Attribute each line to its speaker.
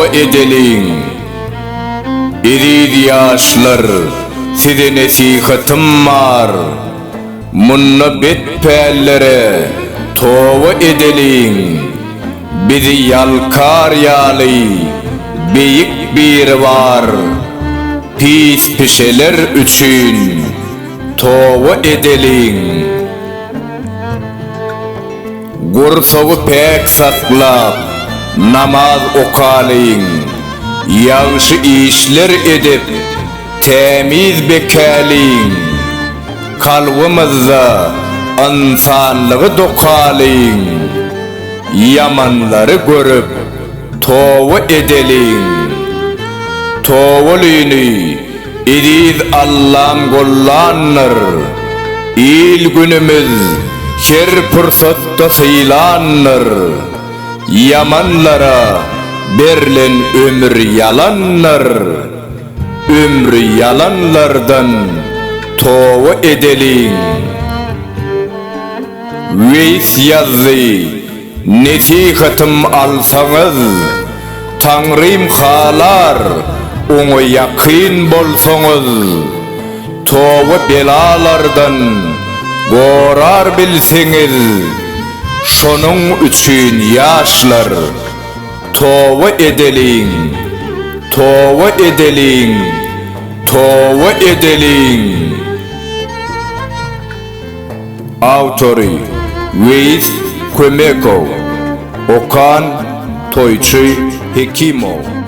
Speaker 1: tova edelim. İri yaşlar size nasihatım var. Munnabet pellere tova edelim. Bizi yalkar yali büyük bir var. Pis pişeler üçün tova edelim. Gursağı pek saklap namaz okalın. Yaxşı işler edip temiz bekalın. Kalbimizde insanlığı dokalın. Yamanları görüp tova edelim. Tovalini İdiz Allah'ın gollanır. İl günümüz her fırsatta sayılanır. Yamanlara verilen ömür yalanlar. Ömrü yalanlardan tova edelim. Veys yazdı nasihatım alsanız, Tanrım halar onu yakın bolsanız. Tova belalardan korar bilseniz, şonun üçün yaşlar tova edelim. Tova edelim. Tova edelim. Autori Veys Kömekov, Okan Toyçu Hekimov.